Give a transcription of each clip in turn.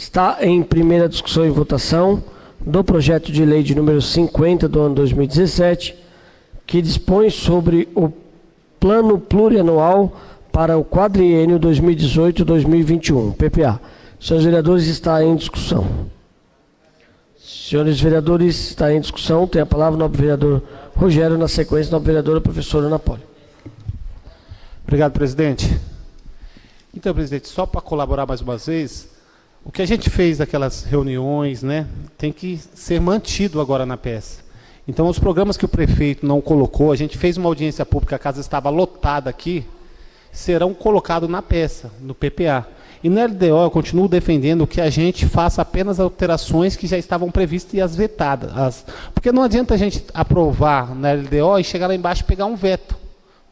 Está em primeira discussão e votação do projeto de lei de número 50 do ano 2017, que dispõe sobre o Plano Plurianual para o quadriênio 2018-2021, PPA. Senhores vereadores, está em discussão. Senhores vereadores, está em discussão. Tem a palavra o nobre vereador Rogério, na sequência, a nobre vereadora professora Ana Poli. Obrigado, presidente. Então, presidente, só para colaborar mais uma vez, o que a gente fez daquelas reuniões, né, tem que ser mantido agora na peça. Então, os programas que o prefeito não colocou, a gente fez uma audiência pública, a casa estava lotada aqui, serão colocados na peça, no PPA. E na LDO eu continuo defendendo que a gente faça apenas alterações que já estavam previstas e as vetadas. Porque não adianta a gente aprovar na LDO e chegar lá embaixo e pegar um veto,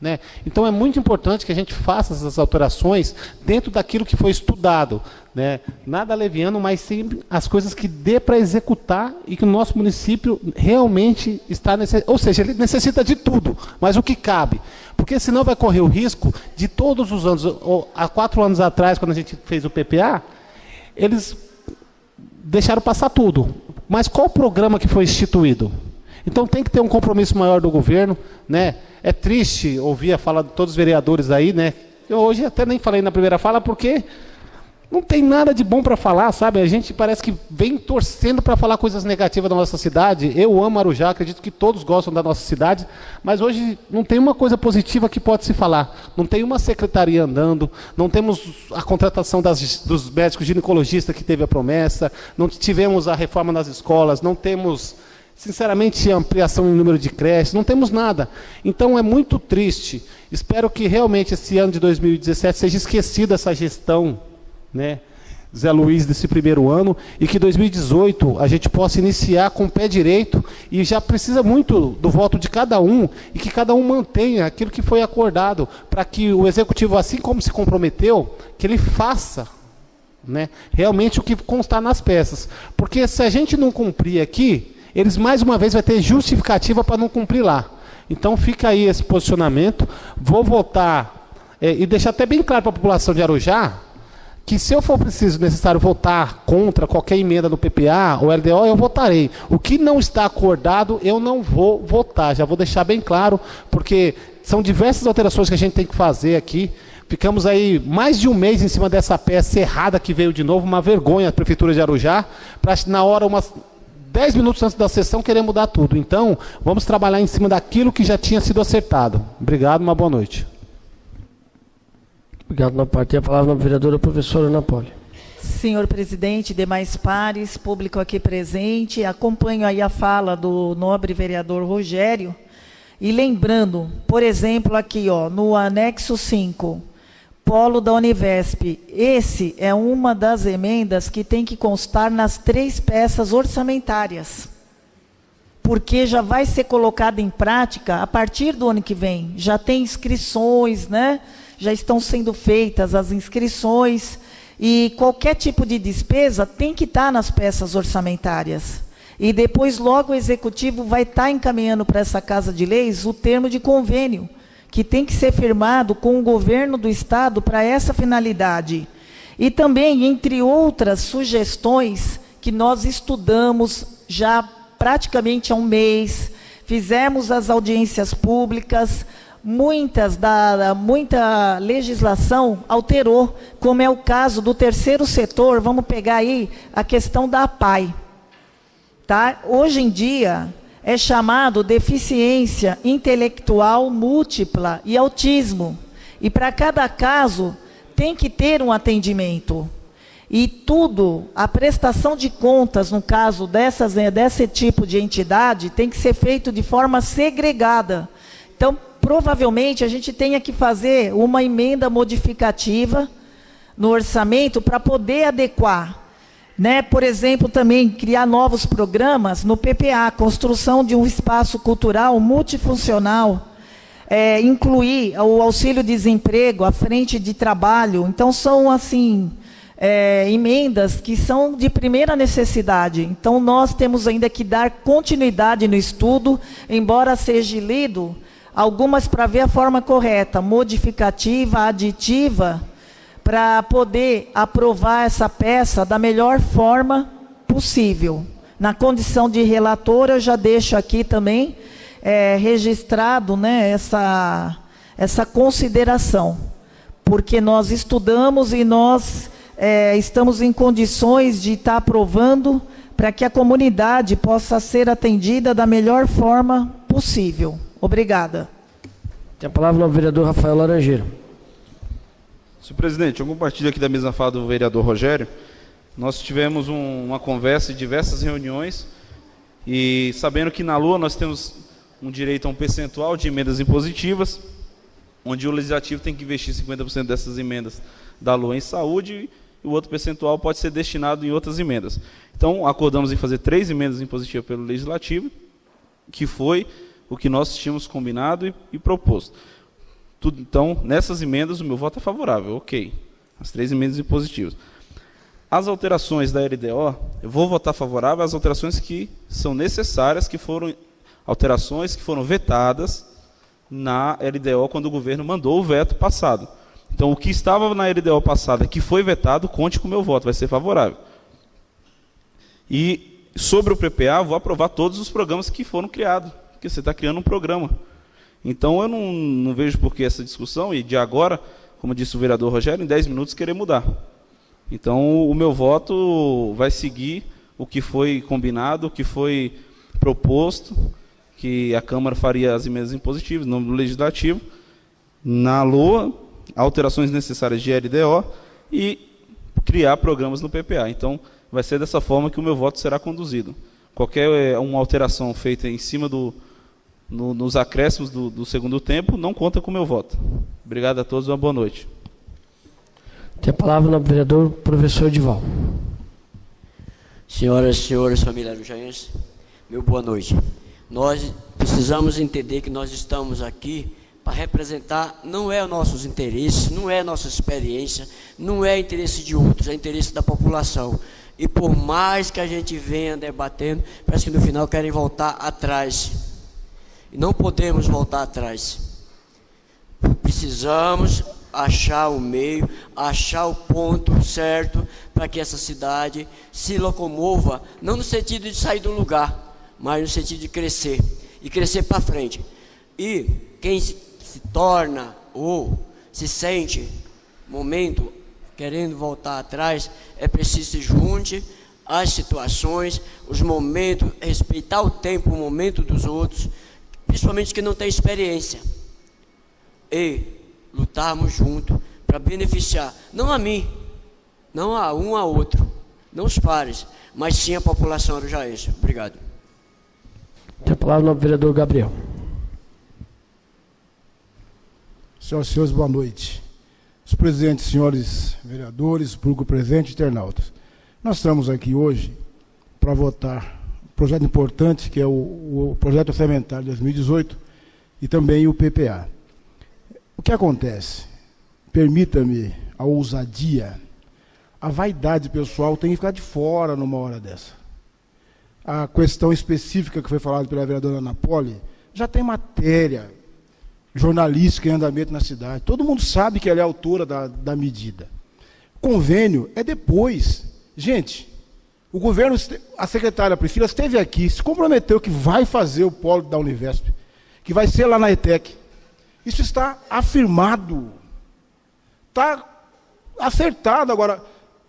né? Então é muito importante que a gente faça essas alterações dentro daquilo que foi estudado, né? Nada leviano, mas sim as coisas que dê para executar e que o nosso município realmente está necessitando. Ou seja, ele necessita de tudo, mas o que cabe. Porque senão vai correr o risco de todos os anos, há 4 anos atrás, quando a gente fez o PPA, eles deixaram passar tudo. Mas qual o programa que foi instituído? Então tem que ter um compromisso maior do governo, né? É triste ouvir a fala de todos os vereadores aí, né? Eu hoje até nem falei na primeira fala, porque não tem nada de bom para falar, sabe? A gente parece que vem torcendo para falar coisas negativas da nossa cidade. Eu amo Arujá, acredito que todos gostam da nossa cidade, mas hoje não tem uma coisa positiva que pode se falar. Não tem uma secretaria andando, não temos a contratação dos médicos ginecologistas que teve a promessa, não tivemos a reforma nas escolas, não temos, sinceramente, ampliação em número de creches, não temos nada. Então é muito triste. Espero que realmente esse ano de 2017 seja esquecida essa gestão, né, Zé Luiz, desse primeiro ano, e que 2018 a gente possa iniciar com o pé direito, e já precisa muito do voto de cada um, e que cada um mantenha aquilo que foi acordado, para que o executivo, assim como se comprometeu, que ele faça, né, realmente o que constar nas peças. Porque se a gente não cumprir aqui, eles mais uma vez vão ter justificativa para não cumprir lá. Então fica aí esse posicionamento. Vou votar, e deixar até bem claro para a população de Arujá, que se eu for necessário votar contra qualquer emenda do PPA ou LDO, eu votarei. O que não está acordado, eu não vou votar. Já vou deixar bem claro, porque são diversas alterações que a gente tem que fazer aqui. Ficamos aí mais de um mês em cima dessa peça errada que veio de novo, uma vergonha a Prefeitura de Arujá, para na hora, umas 10 minutos antes da sessão, querer mudar tudo. Então, vamos trabalhar em cima daquilo que já tinha sido acertado. Obrigado, uma boa noite. Obrigado, Ana Poli. Tem a palavra a vereadora professora Ana Poli. Senhor presidente, demais pares, público aqui presente, acompanho aí a fala do nobre vereador Rogério, e lembrando, por exemplo, aqui, ó, no anexo 5, polo da Univesp, esse é uma das emendas que tem que constar nas 3 peças orçamentárias, porque já vai ser colocada em prática a partir do ano que vem. Já tem inscrições, né? Já estão sendo feitas as inscrições, e qualquer tipo de despesa tem que estar nas peças orçamentárias. E depois, logo, o Executivo vai estar encaminhando para essa Casa de Leis o termo de convênio, que tem que ser firmado com o governo do Estado para essa finalidade. E também, entre outras sugestões que nós estudamos já praticamente há um mês, fizemos as audiências públicas, muita legislação alterou, como é o caso do terceiro setor. Vamos pegar aí a questão da APAE. Tá? Hoje em dia é chamado deficiência intelectual múltipla e autismo. E para cada caso tem que ter um atendimento. E tudo, a prestação de contas, no caso desse tipo de entidade, tem que ser feito de forma segregada. Então, provavelmente, a gente tenha que fazer uma emenda modificativa no orçamento para poder adequar. Né? Por exemplo, também criar novos programas no PPA, construção de um espaço cultural multifuncional, incluir o auxílio-desemprego, a frente de trabalho. Então, são, assim, emendas que são de primeira necessidade. Então, nós temos ainda que dar continuidade no estudo, embora seja lido, algumas para ver a forma correta, modificativa, aditiva, para poder aprovar essa peça da melhor forma possível. Na condição de relatora, eu já deixo aqui também registrado, né, essa consideração, porque nós estudamos e nós estamos em condições de estar aprovando para que a comunidade possa ser atendida da melhor forma possível. Obrigada. Tem a palavra o vereador Rafael Laranjeira. Senhor presidente, eu compartilho aqui da mesma fala do vereador Rogério. Nós tivemos uma conversa e diversas reuniões, e sabendo que na LOA nós temos um direito a um percentual de emendas impositivas, onde o legislativo tem que investir 50% dessas emendas da LOA em saúde, e o outro percentual pode ser destinado em outras emendas. Então, acordamos em fazer 3 emendas impositivas pelo legislativo, que foi o que nós tínhamos combinado e proposto. Então, nessas emendas, o meu voto é favorável, ok. As 3 emendas impositivas. As alterações da LDO, eu vou votar favorável às alterações que são necessárias, que foram alterações que foram vetadas na LDO quando o governo mandou o veto passado. Então, o que estava na LDO passada, que foi vetado, conte com o meu voto, vai ser favorável. E sobre o PPA, vou aprovar todos os programas que foram criados, porque você está criando um programa. Então, eu não vejo por que essa discussão, e de agora, como disse o vereador Rogério, em 10 minutos querer mudar. Então, o meu voto vai seguir o que foi combinado, o que foi proposto, que a Câmara faria as emendas impositivas, no Legislativo, na LOA, alterações necessárias de LDO e criar programas no PPA. Então, vai ser dessa forma que o meu voto será conduzido. Qualquer uma alteração feita em cima nos acréscimos do segundo tempo, não conta com o meu voto. Obrigado a todos, uma boa noite. Tem a palavra o vereador professor Edival. Senhoras e senhores, família arujaense, meu boa noite. Nós precisamos entender que nós estamos aqui para representar, não é os nossos interesses, não é a nossa experiência, não é interesse de outros, é interesse da população. E por mais que a gente venha debatendo, parece que no final querem voltar atrás. E não podemos voltar atrás. Precisamos achar o meio, achar o ponto certo para que essa cidade se locomova, não no sentido de sair do lugar, mas no sentido de crescer, e crescer para frente. E quem se torna ou se sente, momento, querendo voltar atrás, é preciso se junte às situações, os momentos, respeitar o tempo, o momento dos outros, principalmente que não tem experiência, e lutarmos juntos para beneficiar, não a mim, não a um a outro, não os pares, mas sim a população arujaense. Obrigado. Tem a palavra o vereador Gabriel. Senhoras e senhores, boa noite. Os presidentes, senhores vereadores, público presente e internautas. Nós estamos aqui hoje para votar um projeto importante, que é o projeto orçamentário de 2018 e também o PPA. O que acontece? Permita-me a ousadia, a vaidade pessoal tem que ficar de fora numa hora dessa. A questão específica que foi falada pela vereadora Ana Poli, já tem matéria jornalística em andamento na cidade. Todo mundo sabe que ela é autora da medida. Convênio é depois. Gente, o governo, a secretária Priscila esteve aqui, se comprometeu que vai fazer o polo da Univesp, que vai ser lá na ETEC. Isso está afirmado. Está acertado. Agora,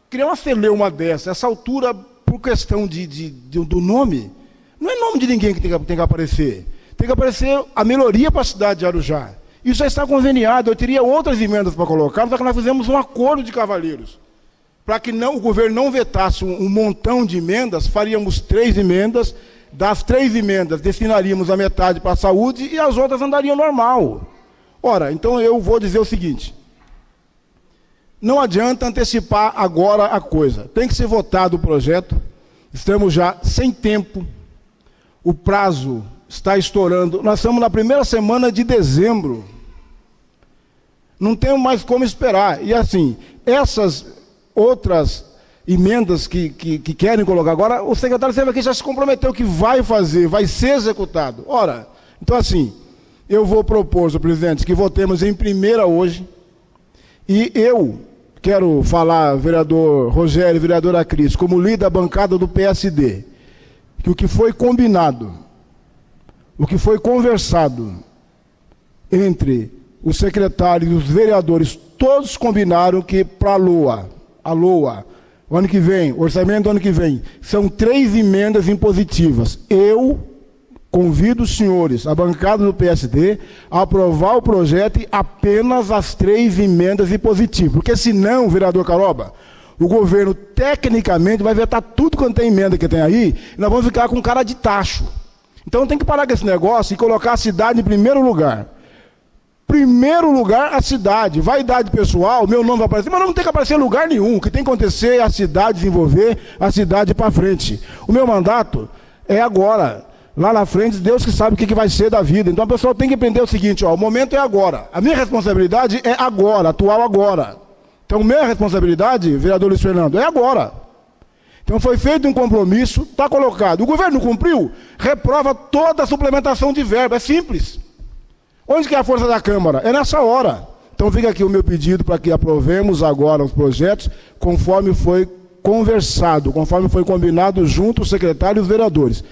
criar uma celeuma dessa, essa altura, por questão do nome, não é nome de ninguém que tem que aparecer. Tem que aparecer a melhoria para a cidade de Arujá. Isso já está conveniado. Eu teria outras emendas para colocar, só que nós fizemos um acordo de cavalheiros. Para que o governo não vetasse um montão de emendas, faríamos 3 emendas. Das 3 emendas, destinaríamos a metade para a saúde e as outras andariam normal. Ora, então eu vou dizer o seguinte. Não adianta antecipar agora a coisa. Tem que ser votado o projeto. Estamos já sem tempo. O prazo está estourando. Nós estamos na primeira semana de dezembro. Não temos mais como esperar. E assim, essas outras emendas que querem colocar agora, o secretário esteve aqui, já se comprometeu que vai fazer, vai ser executado. Ora, então assim, eu vou propor, senhor presidente, que votemos em primeira hoje, e eu quero falar, vereador Rogério e vereadora Cris, como líder da bancada do PSD, que o que foi combinado, o que foi conversado entre os secretários e os vereadores, todos combinaram que para a LOA, o ano que vem, orçamento do ano que vem, são 3 emendas impositivas. Eu convido os senhores, a bancada do PSD, a aprovar o projeto e apenas as 3 emendas impositivas. Porque senão, vereador Caroba, o governo tecnicamente vai vetar tudo quanto tem emenda que tem aí, e nós vamos ficar com cara de tacho. Então tem que parar com esse negócio e colocar a cidade em primeiro lugar. Primeiro lugar, a cidade. Vaidade pessoal, meu nome vai aparecer, mas não tem que aparecer em lugar nenhum. O que tem que acontecer é a cidade desenvolver, a cidade para frente. O meu mandato é agora. Lá na frente, Deus que sabe o que vai ser da vida. Então a pessoa tem que entender o seguinte, ó, o momento é agora. A minha responsabilidade é agora, atual agora. Então minha responsabilidade, vereador Luiz Fernando, é agora. Então foi feito um compromisso, está colocado. O governo cumpriu, reprova toda a suplementação de verba, é simples. Onde que é a força da Câmara? É nessa hora. Então fica aqui o meu pedido para que aprovemos agora os projetos, conforme foi conversado, conforme foi combinado junto os secretários e os vereadores.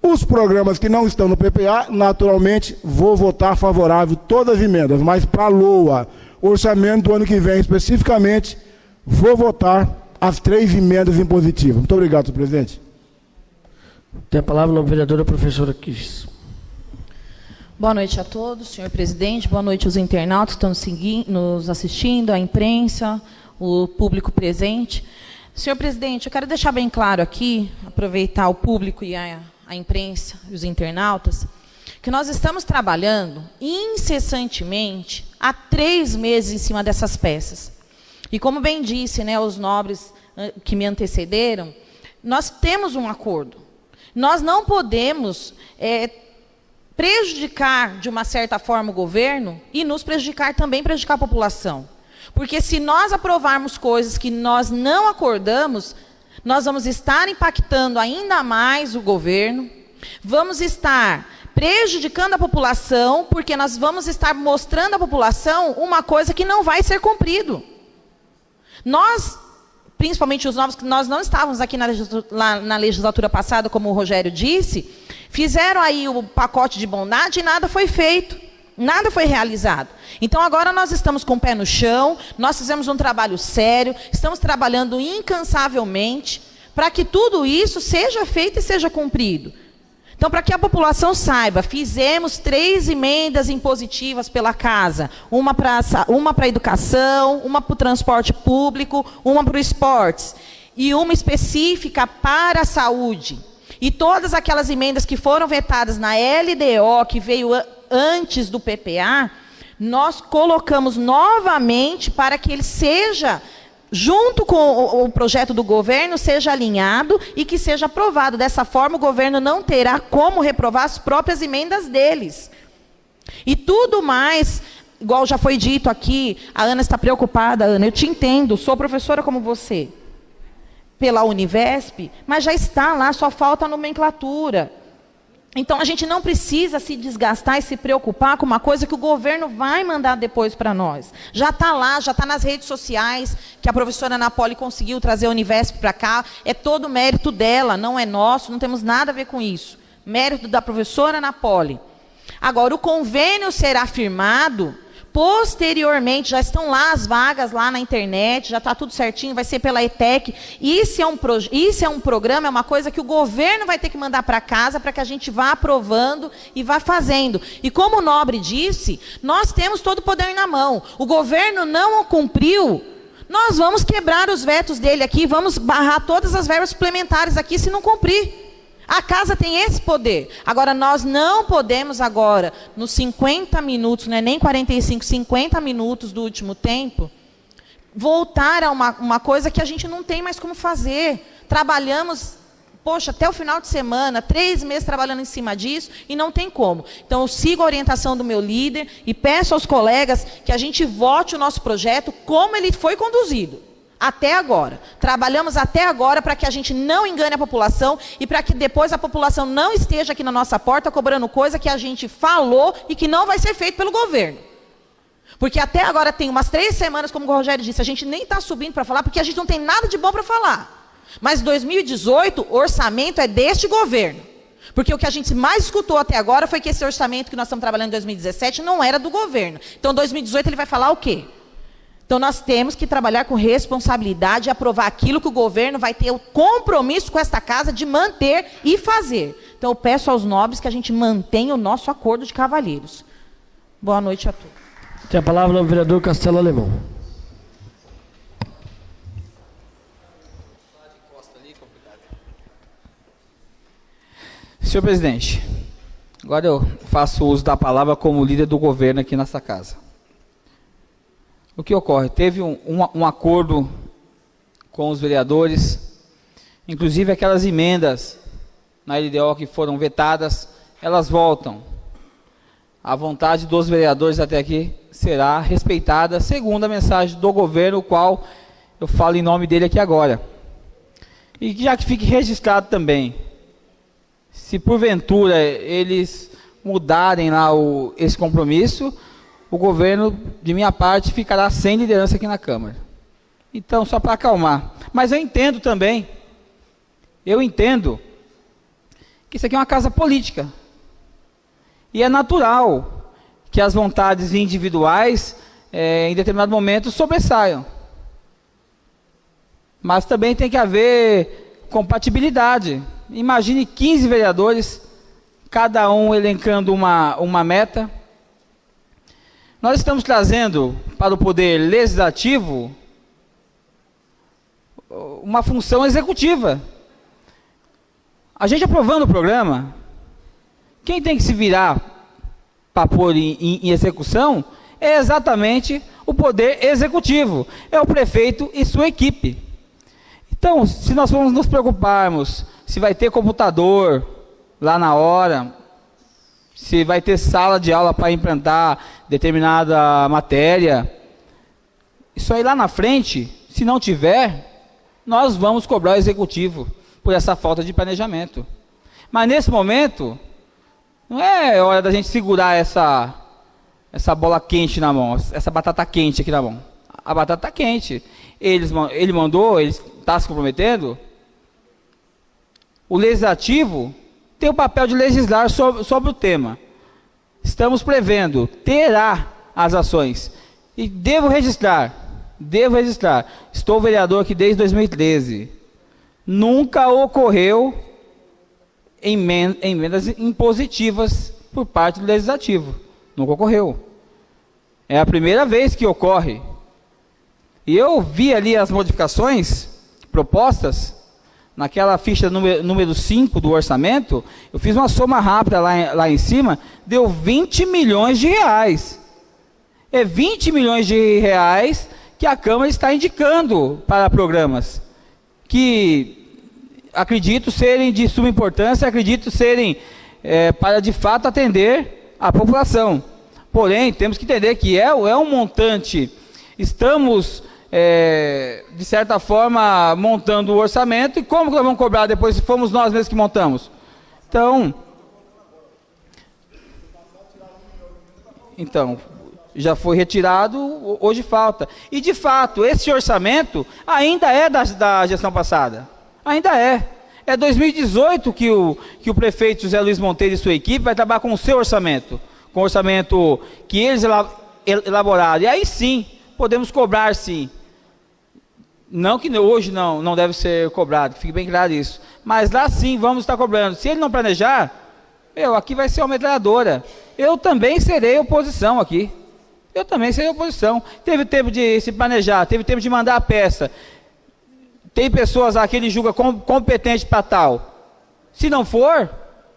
Os programas que não estão no PPA, naturalmente, vou votar favorável todas as emendas, mas para a LOA, orçamento do ano que vem especificamente, vou votar as 3 emendas impositivas. Muito obrigado, senhor presidente. Tem a palavra a vereadora professora Cris. Boa noite a todos, senhor presidente, boa noite aos internautas que estão nos assistindo, a imprensa, o público presente. Senhor presidente, eu quero deixar bem claro aqui, aproveitar o público e a imprensa e os internautas, que nós estamos trabalhando incessantemente há 3 meses em cima dessas peças. E como bem disse, né, os nobres que me antecederam, nós temos um acordo. Nós não podemos prejudicar de uma certa forma o governo e nos prejudicar também, prejudicar a população. Porque se nós aprovarmos coisas que nós não acordamos, nós vamos estar impactando ainda mais o governo, vamos estar prejudicando a população, porque nós vamos estar mostrando à população uma coisa que não vai ser cumprido. Nós, principalmente os novos, que nós não estávamos aqui na legislatura passada, como o Rogério disse, fizeram aí o pacote de bondade e nada foi feito. Nada foi realizado. Então agora nós estamos com o pé no chão, nós fizemos um trabalho sério, estamos trabalhando incansavelmente para que tudo isso seja feito e seja cumprido. Então, para que a população saiba, fizemos 3 emendas impositivas pela casa, uma para a educação, uma para o transporte público, uma para o esportes, e uma específica para a saúde. E todas aquelas emendas que foram vetadas na LDO, que veio antes do PPA, nós colocamos novamente para que ele seja, junto com o projeto do governo, seja alinhado e que seja aprovado. Dessa forma, o governo não terá como reprovar as próprias emendas deles. E tudo mais, igual já foi dito aqui, a Ana está preocupada. Ana, eu te entendo, sou professora como você, pela Univesp, mas já está lá, só falta a nomenclatura. Então, a gente não precisa se desgastar e se preocupar com uma coisa que o governo vai mandar depois para nós. Já está lá, já está nas redes sociais, que a professora Ana Poli conseguiu trazer a Univesp para cá. É todo mérito dela, não é nosso, não temos nada a ver com isso. Mérito da professora Ana Poli. Agora, o convênio será firmado posteriormente, já estão lá as vagas lá na internet, já está tudo certinho, vai ser pela ETEC. Isso é um programa, é uma coisa que o governo vai ter que mandar para casa para que a gente vá aprovando e vá fazendo. E como o Nobre disse, nós temos todo o poder na mão. O governo não o cumpriu, nós vamos quebrar os vetos dele aqui, vamos barrar todas as verbas suplementares aqui se não cumprir. A casa tem esse poder. Agora, nós não podemos agora, nos 50 minutos, não é nem 45, 50 minutos do último tempo, voltar a uma coisa que a gente não tem mais como fazer. Trabalhamos, poxa, até o final de semana, 3 meses trabalhando em cima disso, e não tem como. Então, eu sigo a orientação do meu líder e peço aos colegas que a gente vote o nosso projeto como ele foi conduzido. Até agora. Trabalhamos até agora para que a gente não engane a população e para que depois a população não esteja aqui na nossa porta cobrando coisa que a gente falou e que não vai ser feito pelo governo. Porque até agora tem umas 3 semanas, como o Rogério disse, a gente nem está subindo para falar, porque a gente não tem nada de bom para falar. Mas 2018, o orçamento é deste governo. Porque o que a gente mais escutou até agora foi que esse orçamento que nós estamos trabalhando em 2017 não era do governo. Então, 2018 ele vai falar o quê? Então, nós temos que trabalhar com responsabilidade e aprovar aquilo que o governo vai ter o compromisso com esta casa de manter e fazer. Então, eu peço aos nobres que a gente mantenha o nosso acordo de cavalheiros. Boa noite a todos. Tem a palavra o vereador Castelo Alemão. Senhor presidente, agora eu faço uso da palavra como líder do governo aqui nessa casa. O que ocorre? Teve um acordo com os vereadores, inclusive aquelas emendas na LDO que foram vetadas, elas voltam. A vontade dos vereadores até aqui será respeitada, segundo a mensagem do governo, o qual eu falo em nome dele aqui agora. E já que fique registrado também, se porventura eles mudarem lá esse compromisso, o governo, de minha parte, ficará sem liderança aqui na Câmara. Então, só para acalmar. Mas eu entendo também, que isso aqui é uma casa política. E é natural que as vontades individuais, em determinado momento, sobressaiam. Mas também tem que haver compatibilidade. Imagine 15 vereadores, cada um elencando uma meta. Nós estamos trazendo para o poder legislativo uma função executiva. A gente aprovando o programa, quem tem que se virar para pôr em execução é exatamente o poder executivo, é o prefeito e sua equipe. Então, se nós vamos nos preocuparmos se vai ter computador lá na hora, se vai ter sala de aula para implantar determinada matéria, isso aí lá na frente, se não tiver, nós vamos cobrar o executivo por essa falta de planejamento. Mas nesse momento, não é hora da gente segurar essa bola quente na mão, essa batata quente aqui na mão. A batata está quente. Ele mandou, ele está se comprometendo. O legislativo tem o papel de legislar sobre o tema. Estamos prevendo, terá as ações. E devo registrar, estou vereador aqui desde 2013. Nunca ocorreu emendas impositivas por parte do legislativo. Nunca ocorreu. É a primeira vez que ocorre. E eu vi ali as modificações propostas, naquela ficha número 5 do orçamento, eu fiz uma soma rápida lá em cima, deu 20 milhões de reais. É 20 milhões de reais que a Câmara está indicando para programas, que acredito serem de suma importância, acredito serem para de fato atender a população. Porém, temos que entender que é um montante, estamos de certa forma montando o orçamento, e como que nós vamos cobrar depois se fomos nós mesmos que montamos? Então já foi retirado, hoje falta. E de fato, esse orçamento ainda é da gestão passada. Ainda é. É 2018 que o prefeito José Luiz Monteiro e sua equipe vai trabalhar com o seu orçamento, com o orçamento que eles elaboraram. E aí sim, podemos cobrar sim. Não que hoje não deve ser cobrado, fique bem claro isso. Mas lá sim vamos estar cobrando. Se ele não planejar, aqui vai ser uma metralhadora. Eu também serei oposição aqui. Teve tempo de se planejar, teve tempo de mandar a peça. Tem pessoas lá que ele julga competente para tal. Se não for,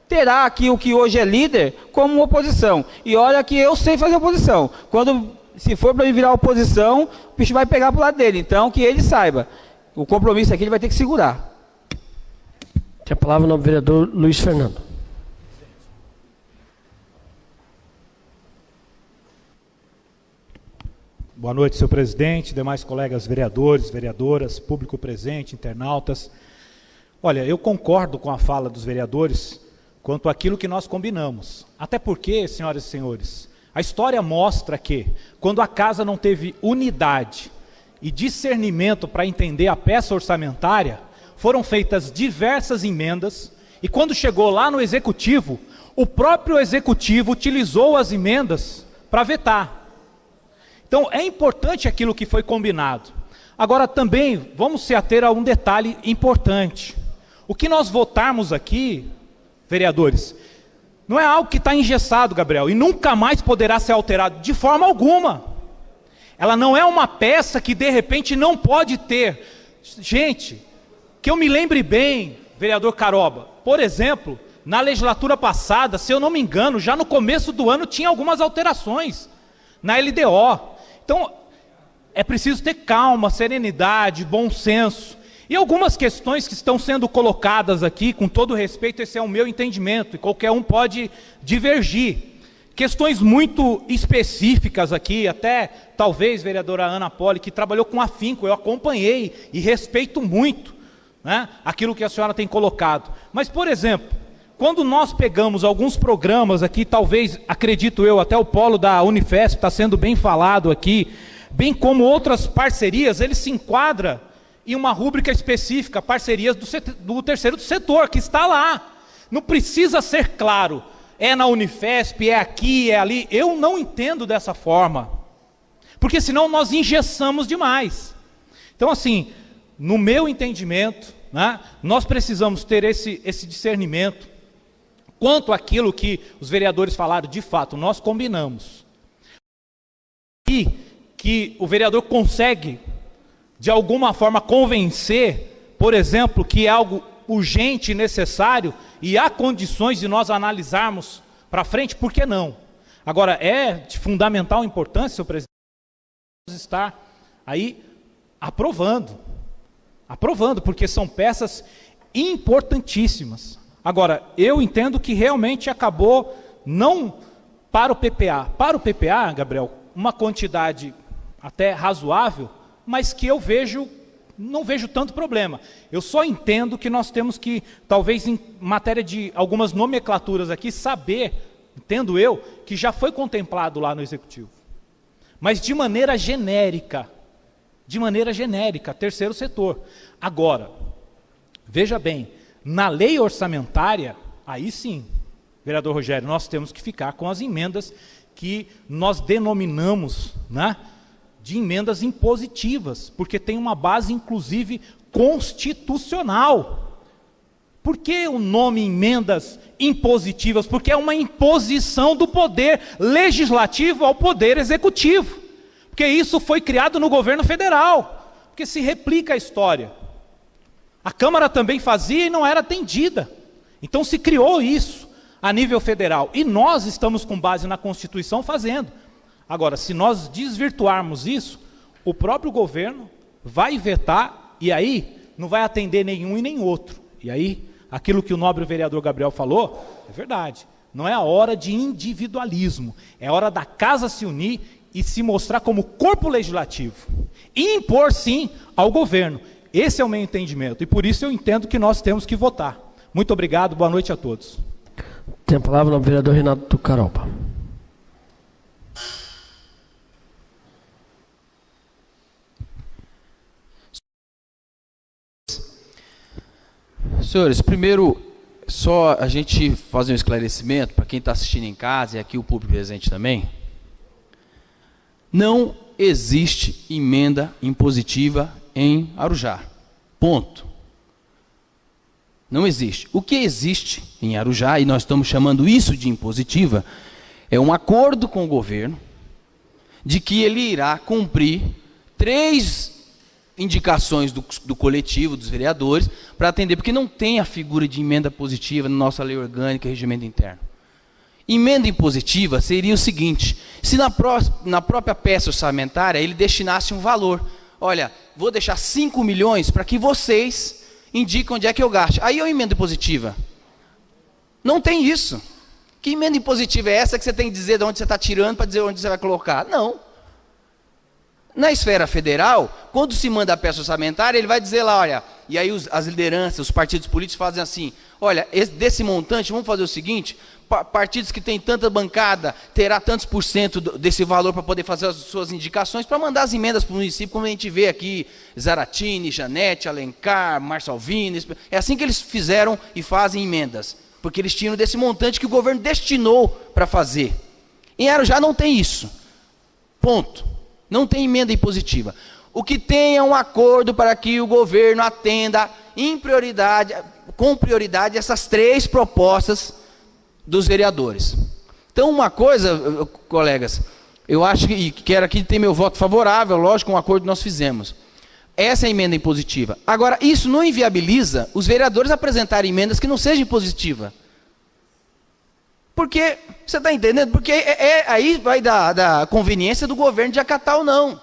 terá aqui o que hoje é líder como oposição. E olha que eu sei fazer oposição. Se for para ele virar oposição, o bicho vai pegar para o lado dele. Então, que ele saiba. O compromisso aqui ele vai ter que segurar. Tem a palavra o novo vereador Luiz Fernando. Boa noite, senhor presidente, demais colegas vereadores, vereadoras, público presente, internautas. Olha, eu concordo com a fala dos vereadores quanto àquilo que nós combinamos. Até porque, senhoras e senhores, A história mostra que, quando a casa não teve unidade e discernimento para entender a peça orçamentária, foram feitas diversas emendas, e quando chegou lá no Executivo, o próprio Executivo utilizou as emendas para vetar. Então, é importante aquilo que foi combinado. Agora, também, vamos se ater a um detalhe importante. O que nós votarmos aqui, vereadores, não é algo que está engessado, Gabriel, e nunca mais poderá ser alterado, de forma alguma. Ela não é uma peça que, de repente, não pode ter. Gente, que eu me lembre bem, vereador Caroba, por exemplo, na legislatura passada, se eu não me engano, já no começo do ano tinha algumas alterações na LDO. Então, é preciso ter calma, serenidade, bom senso. E algumas questões que estão sendo colocadas aqui, com todo respeito, esse é o meu entendimento, e qualquer um pode divergir. Questões muito específicas aqui, até talvez, vereadora Ana Poli, que trabalhou com afinco, eu acompanhei e respeito muito, né, aquilo que a senhora tem colocado. Mas, por exemplo, quando nós pegamos alguns programas aqui, talvez, acredito eu, até o polo da Unifesp está sendo bem falado aqui, bem como outras parcerias, ele se enquadra em uma rúbrica específica, parcerias do terceiro setor, que está lá. Não precisa ser claro, é na Unifesp, é aqui, é ali. Eu não entendo dessa forma, porque senão nós engessamos demais. Então, assim, no meu entendimento, né, nós precisamos ter esse discernimento. Quanto àquilo que os vereadores falaram, de fato, nós combinamos. E que o vereador consegue, de alguma forma, convencer, por exemplo, que é algo urgente e necessário, e há condições de nós analisarmos para frente, por que não? Agora, é de fundamental importância, senhor presidente, estar aí aprovando, porque são peças importantíssimas. Agora, eu entendo que realmente acabou, não para o PPA, Gabriel, uma quantidade até razoável, mas que eu não vejo tanto problema. Eu só entendo que nós temos que, talvez em matéria de algumas nomenclaturas aqui, saber, entendo eu, que já foi contemplado lá no Executivo. Mas de maneira genérica, terceiro setor. Agora, veja bem, na lei orçamentária, aí sim, vereador Rogério, nós temos que ficar com as emendas que nós denominamos, né, de emendas impositivas, porque tem uma base, inclusive, constitucional. Por que o nome emendas impositivas? Porque é uma imposição do poder legislativo ao poder executivo. Porque isso foi criado no governo federal, porque se replica a história. A Câmara também fazia e não era atendida. Então se criou isso a nível federal. E nós estamos com base na Constituição fazendo. Agora, se nós desvirtuarmos isso, o próprio governo vai vetar e aí não vai atender nenhum e nem outro. E aí, aquilo que o nobre vereador Gabriel falou, é verdade. Não é a hora de individualismo, é a hora da casa se unir e se mostrar como corpo legislativo. E impor, sim, ao governo. Esse é o meu entendimento e por isso eu entendo que nós temos que votar. Muito obrigado, boa noite a todos. Tem a palavra o vereador Renato Caroba. Senhores, primeiro, só a gente fazer um esclarecimento para quem está assistindo em casa e aqui o público presente também. Não existe emenda impositiva em Arujá. Ponto. Não existe. O que existe em Arujá, e nós estamos chamando isso de impositiva, é um acordo com o governo de que ele irá cumprir 3 indicações do coletivo, dos vereadores, para atender, porque não tem a figura de emenda positiva na nossa lei orgânica e regimento interno. Emenda impositiva seria o seguinte: se na própria peça orçamentária ele destinasse um valor, olha, vou deixar 5 milhões para que vocês indiquem onde é que eu gasto. Aí é uma emenda impositiva. Não tem isso. Que emenda impositiva é essa que você tem que dizer de onde você está tirando para dizer onde você vai colocar? Não. Na esfera federal, quando se manda a peça orçamentária, ele vai dizer lá, olha, e aí as lideranças, os partidos políticos fazem assim, olha, desse montante, vamos fazer o seguinte, partidos que têm tanta bancada, terá tantos por cento desse valor para poder fazer as suas indicações, para mandar as emendas para o município, como a gente vê aqui, Zaratini, Janete, Alencar, Marçalvini, é assim que eles fizeram e fazem emendas, porque eles tinham desse montante que o governo destinou para fazer. Em Arujá não tem isso, ponto. Não tem emenda impositiva. O que tem é um acordo para que o governo atenda com prioridade essas 3 propostas dos vereadores. Então, uma coisa, colegas, eu acho que quero aqui ter meu voto favorável, lógico, um acordo que nós fizemos. Essa é a emenda impositiva. Agora, isso não inviabiliza os vereadores apresentarem emendas que não sejam impositivas. Porque, você está entendendo? Porque aí vai da conveniência do governo de acatar ou não.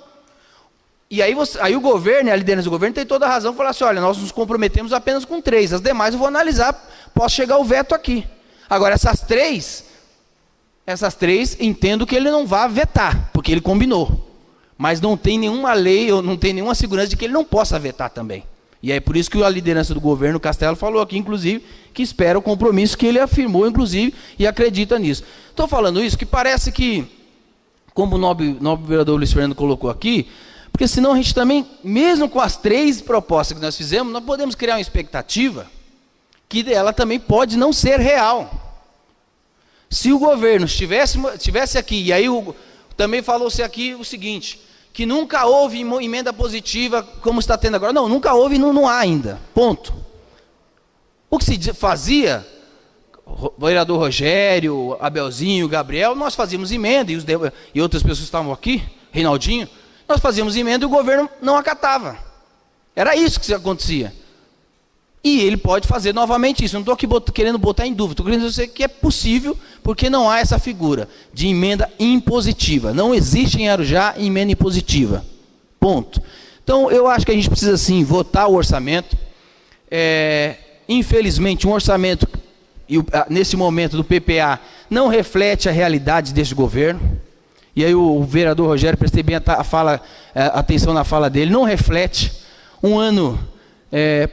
E aí o governo, a liderança do governo tem toda a razão, falar assim, olha, nós nos comprometemos apenas com 3, as demais eu vou analisar, posso chegar o veto aqui. Agora, essas três, entendo que ele não vai vetar, porque ele combinou. Mas não tem nenhuma lei, ou não tem nenhuma segurança de que ele não possa vetar também. E é por isso que a liderança do governo, Castelo, falou aqui, inclusive, que espera o compromisso que ele afirmou, inclusive, e acredita nisso. Estou falando isso que parece que, como o nobre vereador Luiz Fernando colocou aqui, porque senão a gente também, mesmo com as 3 propostas que nós fizemos, nós podemos criar uma expectativa que ela também pode não ser real. Se o governo estivesse aqui, e aí também falou-se aqui o seguinte, que nunca houve emenda positiva como está tendo agora. Não, nunca houve e não há ainda. Ponto. O que se fazia, o vereador Rogério, Abelzinho, Gabriel, nós fazíamos emenda, e outras pessoas estavam aqui, Reinaldinho, nós fazíamos emenda e o governo não acatava. Era isso que acontecia. E ele pode fazer novamente isso. Não estou aqui querendo botar em dúvida, estou querendo dizer que é possível, porque não há essa figura de emenda impositiva. Não existe em Arujá emenda impositiva. Ponto. Então, eu acho que a gente precisa, sim, votar o orçamento. Infelizmente, um orçamento, nesse momento do PPA, não reflete a realidade deste governo. E aí o vereador Rogério, prestei bem atenção na fala dele, não reflete um ano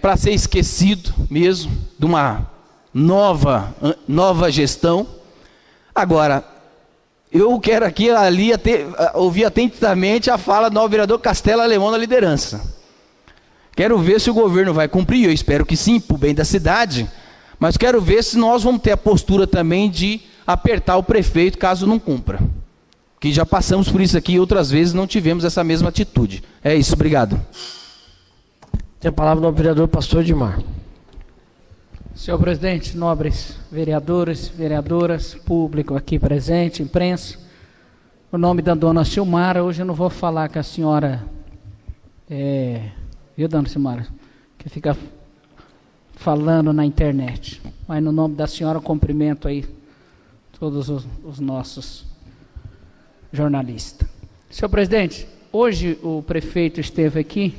para ser esquecido mesmo, de uma nova gestão. Agora, eu quero aqui ouvir atentamente a fala do vereador Castelo Alemão na liderança. Quero ver se o governo vai cumprir, eu espero que sim, para o bem da cidade, mas quero ver se nós vamos ter a postura também de apertar o prefeito caso não cumpra. Que já passamos por isso aqui e outras vezes não tivemos essa mesma atitude. É isso, obrigado. Tem a palavra o vereador Pastor Edmar. Senhor presidente, nobres vereadores, vereadoras, público aqui presente, imprensa, o nome da dona Silmara, hoje eu não vou falar com a senhora, viu, dona Silmara, que fica falando na internet, mas no nome da senhora eu cumprimento aí todos os nossos jornalistas. Senhor presidente, hoje o prefeito esteve aqui,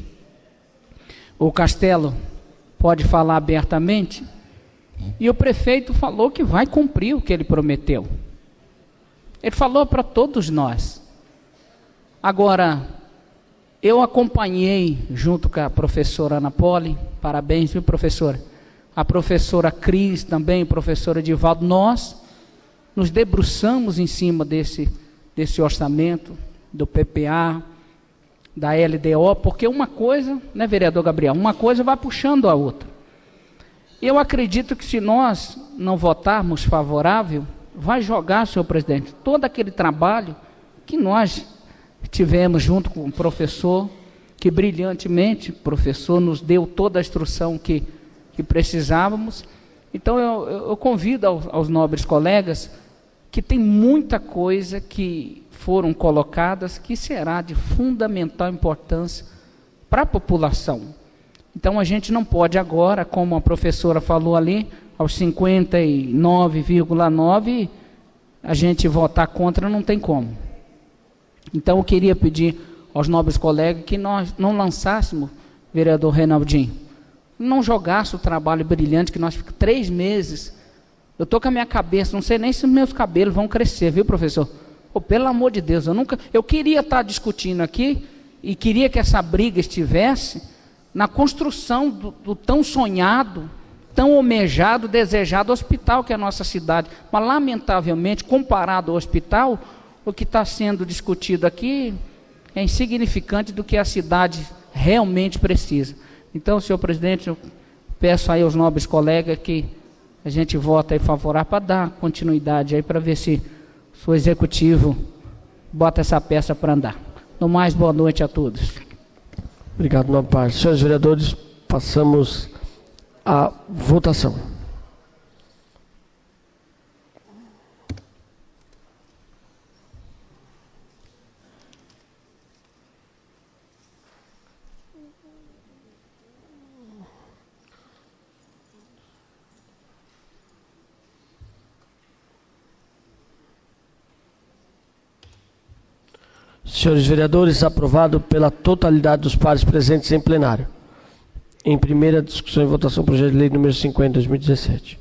o Castelo pode falar abertamente, e o prefeito falou que vai cumprir o que ele prometeu. Ele falou para todos nós. Agora, eu acompanhei junto com a professora Ana Poli, parabéns, viu, professora? A professora Cris também, professora Edivaldo, nós nos debruçamos em cima desse orçamento, do PPA, da LDO, porque uma coisa, né, vereador Gabriel, uma coisa vai puxando a outra. Eu acredito que se nós não votarmos favorável, vai jogar, senhor presidente, todo aquele trabalho que nós tivemos junto com o professor, que brilhantemente o professor nos deu toda a instrução que precisávamos. Então eu convido aos nobres colegas que tem muita coisa que foram colocadas que será de fundamental importância para a população. Então a gente não pode agora, como a professora falou ali, aos 59,9, a gente votar contra não tem como. Então eu queria pedir aos nobres colegas que nós não lançássemos, vereador Reinaldinho, não jogasse o trabalho brilhante que nós ficamos 3 meses. Eu estou com a minha cabeça, não sei nem se meus cabelos vão crescer, viu, professor? Oh, pelo amor de Deus, eu queria estar discutindo aqui e queria que essa briga estivesse na construção do tão sonhado, tão almejado, desejado hospital que é a nossa cidade. Mas, lamentavelmente, comparado ao hospital, o que está sendo discutido aqui é insignificante do que a cidade realmente precisa. Então, senhor presidente, eu peço aí aos nobres colegas que a gente vote aí favorável para dar continuidade aí, para ver se o executivo bota essa peça para andar. No mais, boa noite a todos. Obrigado, nobre parte. Senhores vereadores, passamos à votação. Senhores vereadores, aprovado pela totalidade dos pares presentes em plenário. Em primeira discussão e votação, projeto de lei número 50, 2017.